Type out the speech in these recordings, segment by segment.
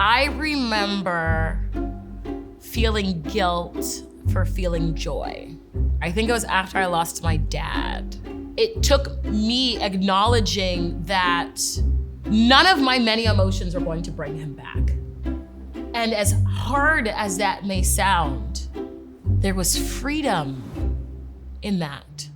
I remember feeling guilt for feeling joy. I think it was after I lost my dad. It took me acknowledging that none of my many emotions were going to bring him back. And as hard as that may sound, there was freedom in that.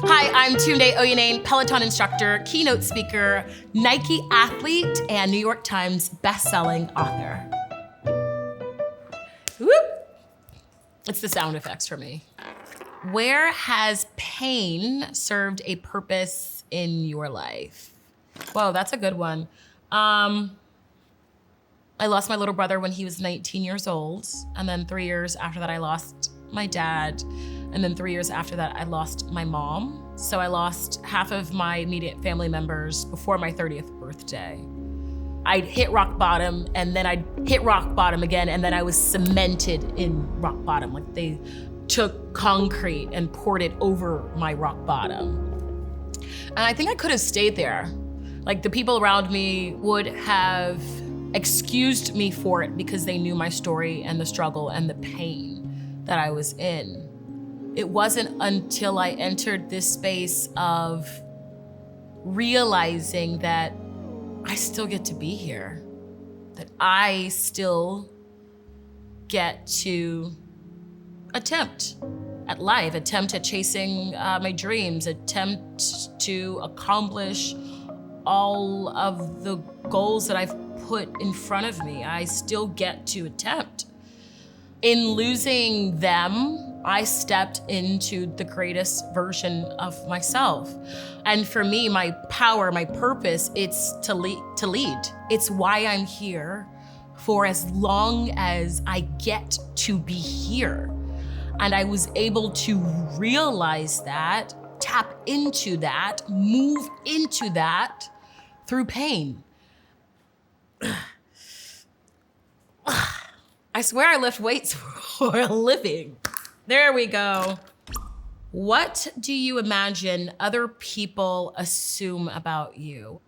Hi, I'm Tunde Oyeneyin, Peloton instructor, keynote speaker, Nike athlete, and New York Times bestselling author. Whoop! It's the sound effects for me. Where has pain served a purpose in your life? Whoa, that's a good one. I lost my little brother when he was 19 years old. And then 3 years after that, I lost my dad. And then 3 years after that, I lost my mom. So I lost half of my immediate family members before my 30th birthday. I'd hit rock bottom, and then I'd hit rock bottom again, and then I was cemented in rock bottom. Like they took concrete and poured it over my rock bottom. And I think I could have stayed there. Like the people around me would have excused me for it because they knew my story and the struggle and the pain that I was in. It wasn't until I entered this space of realizing that I still get to be here, that I still get to attempt at life, attempt at chasing my dreams, attempt to accomplish all of the goals that I've put in front of me. I still get to attempt. In losing them, I stepped into the greatest version of myself. And for me, my power, my purpose, it's to lead. It's why I'm here for as long as I get to be here. And I was able to realize that, tap into that, move into that through pain. I swear I lift weights for a living. There we go. What do you imagine other people assume about you?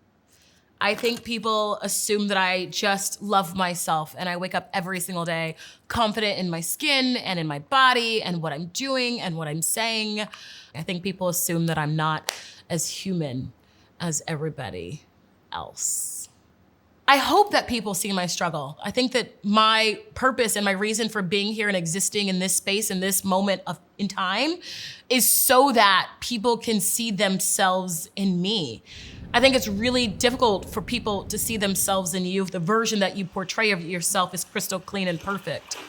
I think people assume that I just love myself and I wake up every single day confident in my skin and in my body and what I'm doing and what I'm saying. I think people assume that I'm not as human as everybody else. I hope that people see my struggle. I think that my purpose and my reason for being here and existing in this space, in this moment in time, is so that people can see themselves in me. I think it's really difficult for people to see themselves in you if the version that you portray of yourself is crystal clean and perfect.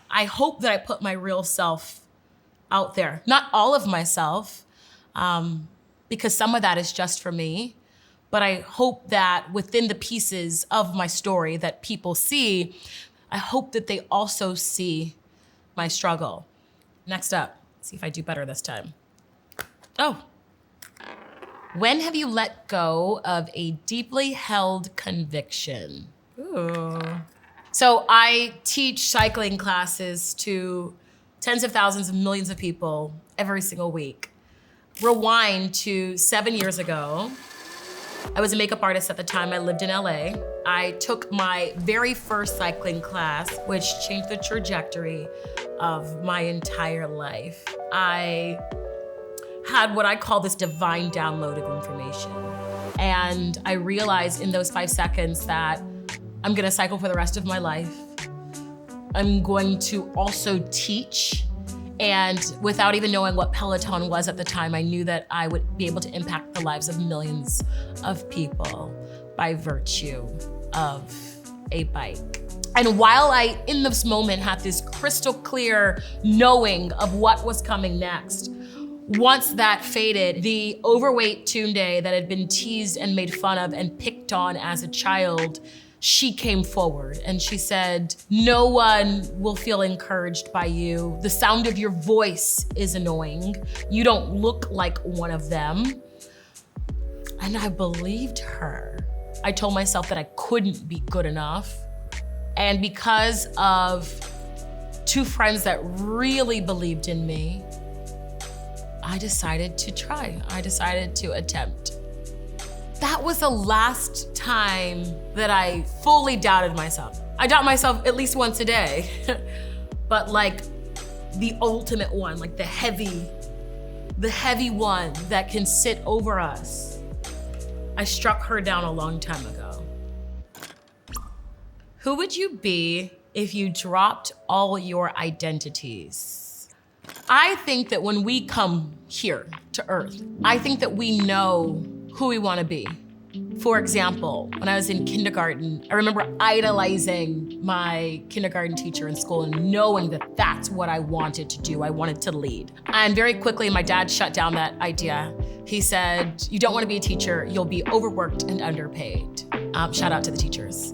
I hope that I put my real self out there. Not all of myself, because some of that is just for me, but I hope that within the pieces of my story that people see, I hope that they also see my struggle. Next up, see if I do better this time. Oh. When have you let go of a deeply held conviction? Ooh. So I teach cycling classes to tens of thousands of millions of people every single week. Rewind to 7 years ago. I was a makeup artist at the time. I lived in LA. I took my very first cycling class, which changed the trajectory of my entire life. I had what I call this divine download of information. And I realized in those 5 seconds that I'm gonna cycle for the rest of my life. I'm going to also teach. And without even knowing what Peloton was at the time, I knew that I would be able to impact the lives of millions of people by virtue of a bike. And while I, in this moment, had this crystal clear knowing of what was coming next, once that faded, the overweight Tunde that had been teased and made fun of and picked on as a child, she came forward and she said, "No one will feel encouraged by you. The sound of your voice is annoying. You don't look like one of them." And I believed her. I told myself that I couldn't be good enough. And because of 2 friends that really believed in me, I decided to try. I decided to attempt. That was the last time that I fully doubted myself. I doubt myself at least once a day, but like the ultimate one, like the heavy one that can sit over us. I struck her down a long time ago. Who would you be if you dropped all your identities? I think that when we come here to Earth, I think that we know who we want to be. For example, when I was in kindergarten, I remember idolizing my kindergarten teacher in school and knowing that that's what I wanted to do. I wanted to lead. And very quickly, my dad shut down that idea. He said, you don't want to be a teacher, you'll be overworked and underpaid. Shout out to the teachers.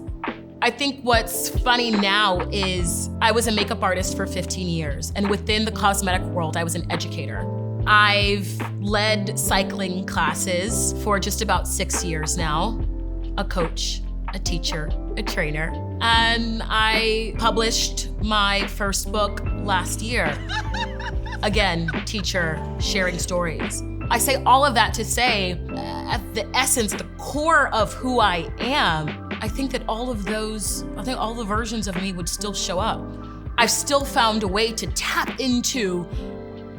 I think what's funny now is I was a makeup artist for 15 years, and within the cosmetic world, I was an educator. I've led cycling classes for just about 6 years now, a coach, a teacher, a trainer, and I published my first book last year. Again, teacher, sharing stories. I say all of that to say, at the essence, the core of who I am, I think all the versions of me would still show up. I've still found a way to tap into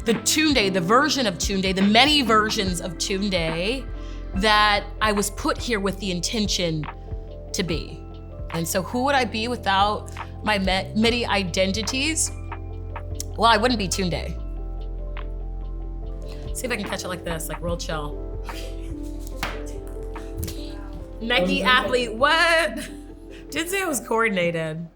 the Tunde, the version of Tunde, the many versions of Tunde that I was put here with the intention to be. And so who would I be without my many identities? Well, I wouldn't be Tunde. See if I can catch it like this, like real chill. Nike athlete, what? Didn't say it was coordinated.